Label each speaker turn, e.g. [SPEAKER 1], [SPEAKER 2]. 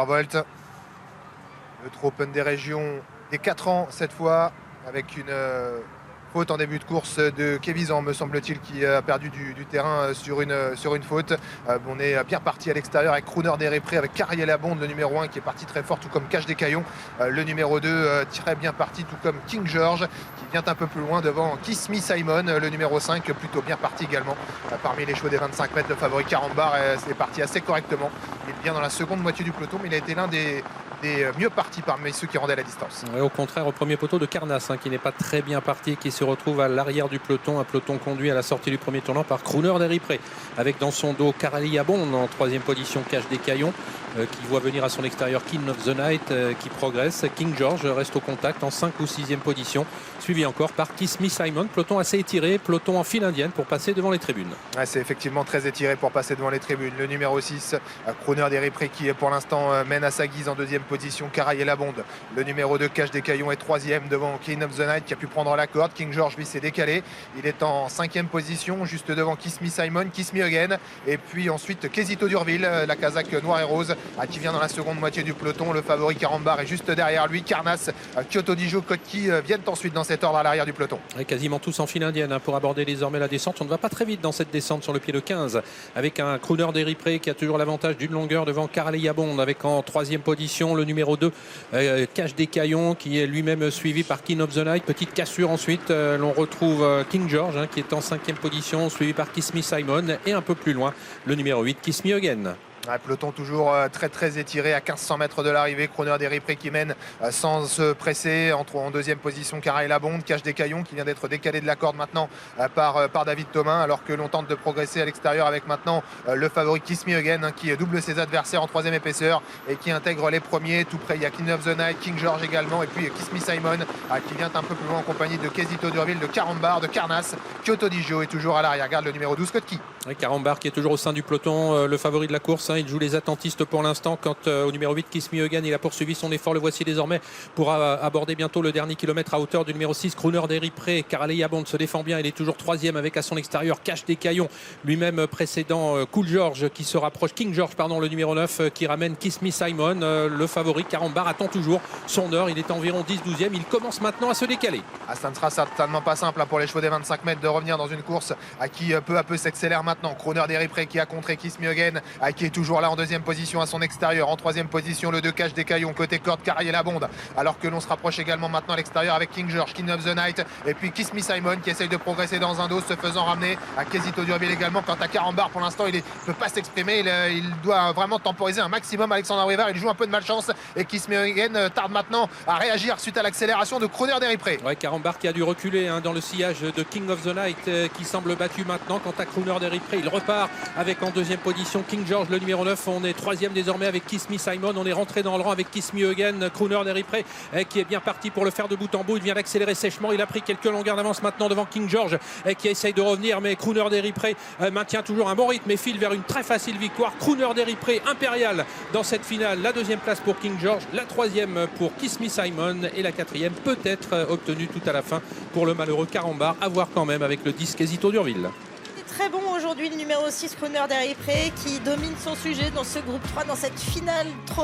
[SPEAKER 1] Volt, le True Open des régions des 4 ans cette fois, avec une faute en début de course de Kévizan, me semble-t-il, qui a perdu du terrain sur une faute. On est bien parti à l'extérieur avec Crooner des Réprés, avec Cariel Labonde, le numéro 1 qui est parti très fort, tout comme Cache des Caillons. Le numéro 2 très bien parti, tout comme King George, qui vient un peu plus loin devant Kiss Me Simon, le numéro 5, plutôt bien parti également. Parmi les chevaux des 25 mètres, le favori Carambar est parti assez correctement. Il est bien dans la seconde moitié du peloton, mais il a été l'un des mieux partis parmi ceux qui rendaient la distance.
[SPEAKER 2] Ouais, au contraire, au premier poteau de Carnas, qui n'est pas très bien parti, qui se retrouve à l'arrière du peloton, un peloton conduit à la sortie du premier tournant par Crooner des Réprés, avec dans son dos Cariel Labonde en troisième position, Cache des Caillons, qui voit venir à son extérieur King of the Night, qui progresse. King George reste au contact en 5 ou 6e position, suivi encore par Kiss Me Simon, peloton assez étiré, peloton en file indienne pour passer devant les tribunes.
[SPEAKER 1] Ouais, c'est effectivement très étiré pour passer devant les tribunes. Le numéro 6, Crooner des Réprés, qui pour l'instant mène à sa guise en deuxième position, Cariel Labonde. Le numéro 2, Cache des Caillons, est troisième devant King of the Night, qui a pu prendre la corde. King George, lui, s'est décalé. Il est en 5e position, juste devant Kiss Me Simon, Kiss Me Again. Et puis ensuite, Quesito d'Urville, la casaque noire et rose, qui vient dans la seconde moitié du peloton. Le favori Carambar est juste derrière lui. Carnas, Kyoto Dijo, Kotki viennent ensuite dans cet ordre à l'arrière du peloton.
[SPEAKER 2] Et quasiment tous en file indienne pour aborder désormais la descente. On ne va pas très vite dans cette descente sur le pied de 15, avec un Crooner des Réprés qui a toujours l'avantage d'une longueur devant Cariel Labonde, avec en 3e position le numéro 2, Cache des Caillons, qui est lui-même suivi par King of the Night. Petite cassure ensuite, l'on retrouve King George, qui est en 5e position, suivi par Kiss Me Simon, et un peu plus loin le numéro 8, Kiss Me Again.
[SPEAKER 1] Un peloton toujours très étiré à 1500 mètres de l'arrivée. Crooner des Réprés qui mène sans se presser. En deuxième position, Cariel Labonde, Cache des Caillons, qui vient d'être décalé de la corde maintenant par David Thomas, alors que l'on tente de progresser à l'extérieur avec maintenant le favori Kiss Me Again, qui double ses adversaires en 3e épaisseur et qui intègre les premiers. Tout près, il y a King of the Night, King George également, et puis Kiss Me Simon qui vient un peu plus loin en compagnie de Quesito d'Urville, de Carambar, de Carnas. Kyoto Dijo est toujours à l'arrière. Regarde le numéro 12, Kotki.
[SPEAKER 2] Carambar qui est toujours au sein du peloton, le favori de la course. Il joue les attentistes pour l'instant. Quant au numéro 8, Kiss Me Again, il a poursuivi son effort. Le voici désormais pour aborder bientôt le dernier kilomètre à hauteur du numéro 6, Crooner des Réprés. Cariel Labonde se défend bien. Il est toujours 3e avec à son extérieur Cache des Caillons, lui-même précédent Cool George qui se rapproche. King George, pardon, le numéro 9 qui ramène Kiss Me Simon. Le favori Carambar attend toujours son heure. Il est environ 10-12e. Il commence maintenant à se décaler.
[SPEAKER 1] Ça ne sera certainement pas simple pour les chevaux des 25 mètres de revenir dans une course qui peu à peu s'accélère maintenant. Crooner des Réprés qui a contré Kiss Me Again, qui est toujours là en 2e position à son extérieur. En 3e position, le 2, Cache des Caillons, côté corde, Cariel Labonde. Alors que l'on se rapproche également maintenant à l'extérieur avec King George, King of the Night, et puis Kiss Me Simon qui essaye de progresser dans un dos, se faisant ramener à Quesito d'Urville également. Quant à Carambar, pour l'instant, il ne peut pas s'exprimer. Il doit vraiment temporiser un maximum. Alexandre Rivard, il joue un peu de malchance, et Kiss Me Again tarde maintenant à réagir suite à l'accélération de Crooner des Réprés.
[SPEAKER 2] Ouais, Carambar qui a dû reculer dans le sillage de King of the Night, qui semble battu maintenant. Quant à Crooner des Réprés, il repart avec en 2e position King George, le numéro 9. On est 3e désormais avec Kiss Me Simon. On est rentré dans le rang avec Kiss Me Again, Crooner des Réprés, qui est bien parti pour le faire de bout en bout. Il vient d'accélérer sèchement. Il a pris quelques longueurs d'avance maintenant devant King George, qui essaye de revenir, mais Crooner des Réprés maintient toujours un bon rythme et file vers une très facile victoire. Crooner des Réprés impérial dans cette finale. La 2e place pour King George, la 3e pour Kiss Me Simon, et la 4e peut-être obtenue tout à la fin pour le malheureux Carambar. À voir quand même avec le 10, Quesito d'Urville.
[SPEAKER 3] Très bon aujourd'hui le numéro 6, Crooner des Réprés, qui domine son sujet dans ce groupe 3, dans cette finale trop